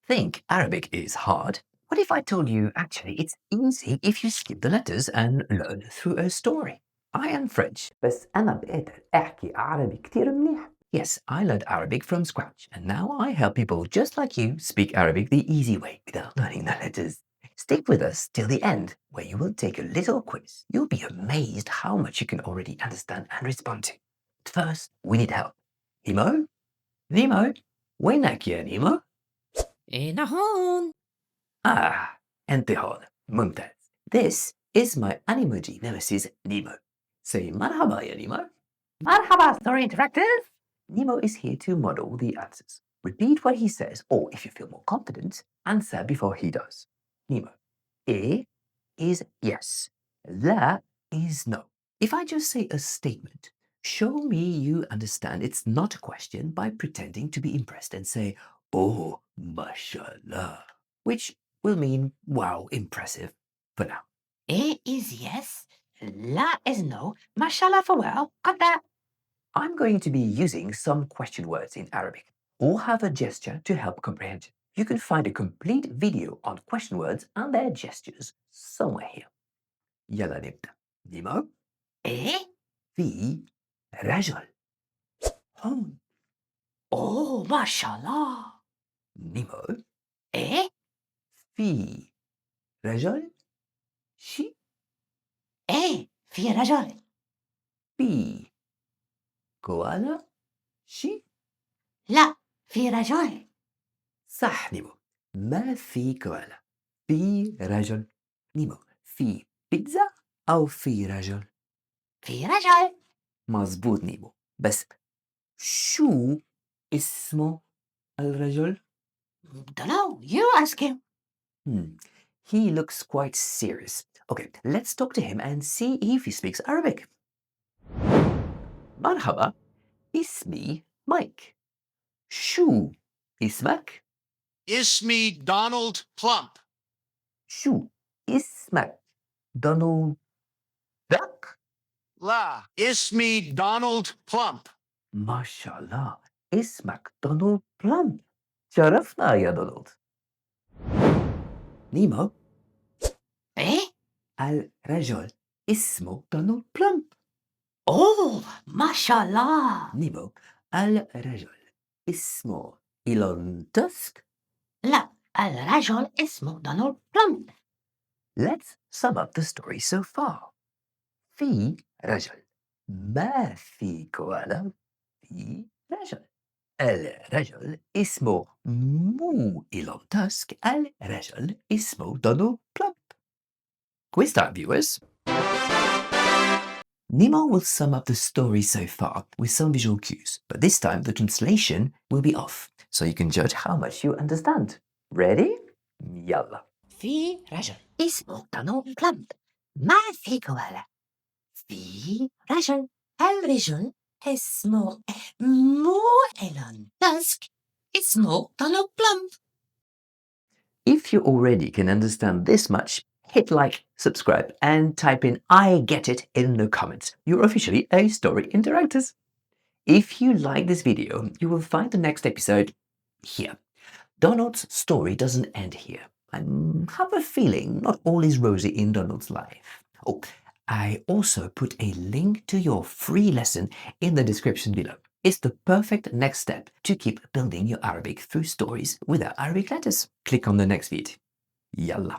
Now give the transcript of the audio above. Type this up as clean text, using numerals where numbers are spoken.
Think Arabic is hard? What if I told you actually it's easy if you skip the letters and learn through a story? I am French. بس أنا بقدر أحكي عربي كتير منيح. Yes, I learned Arabic from scratch, and now I help people just like you speak Arabic the easy way without learning the letters. Stick with us till the end, where you will take a little quiz. You'll be amazed how much you can already understand and respond to. But first, we need help. Nemo? Nemo? وينك يا نيمو؟ هنا هون. أنت هون. ممتاز. This is my Animoji nemesis, Nemo. Say مرحبا يا نيمو. مرحبا Storyinteracters. Nemo is here to model the answers. Repeat what he says, or if you feel more confident, answer before he does. Nemo. E is yes. La is no. If I just say a statement, show me you understand it's not a question by pretending to be impressed and say, oh, mashallah, which will mean, wow, impressive for now. A is yes, La is no, mashallah for well, got that. I'm going to be using some question words in Arabic. All have a gesture to help comprehension. You can find a complete video on question words and their gestures somewhere here. يلا نبدأ. نيمو A? في رجل هون. Oh, mashallah. نيمو A? في رجل شي A في رجل. في كوالا شي. لا في رجل. صح نيمو، ما في كوالا، في رجل. نيمو في بيتزا أو في رجل؟ في رجل. مظبوط نيمو، بس شو اسمه الرجل؟ Don't know, you ask him. He looks quite serious. Okay, let's talk to him and see if he speaks Arabic. مرحبا، اسمي مايك. شو اسمك؟ اسمي Donald Plump. شو اسمك؟ دونالد داك؟ لا اسمي Donald Plump. ما شاء الله، اسمك دونالد بلامب. شرفنا يا دونالد. نيمو A? الرجل اسمه دونالد بلامب. Oh, mashallah. نيمو الرجل اسمه إيلون تاسك. لا الرجل اسمه دونالد بلومب. Let's sum up the story so far. في رجل، ما في كوالا، في رجل. الرجل اسمه مو إيلون تاسك، الرجل اسمه دونالد بلامب. Quiz time, viewers. Nemo will sum up the story so far with some visual cues, but this time the translation will be off, so you can judge how much you understand. Ready? Yalla. في رجل اسمه دونالد بلومب. ما في كوالا. في رجل. الرجل اسمه مو إيلون تاسك. اسمه دونالد بلومب. If you already can understand this much, hit like, subscribe, and type in I get it in the comments. You're officially a Storyinteracters. If you like this video, you will find the next episode here. Donald's story doesn't end here. I have a feeling not all is rosy in Donald's life. Oh, I also put a link to your free lesson in the description below. It's the perfect next step to keep building your Arabic through stories without Arabic letters. Click on the next video. Yalla.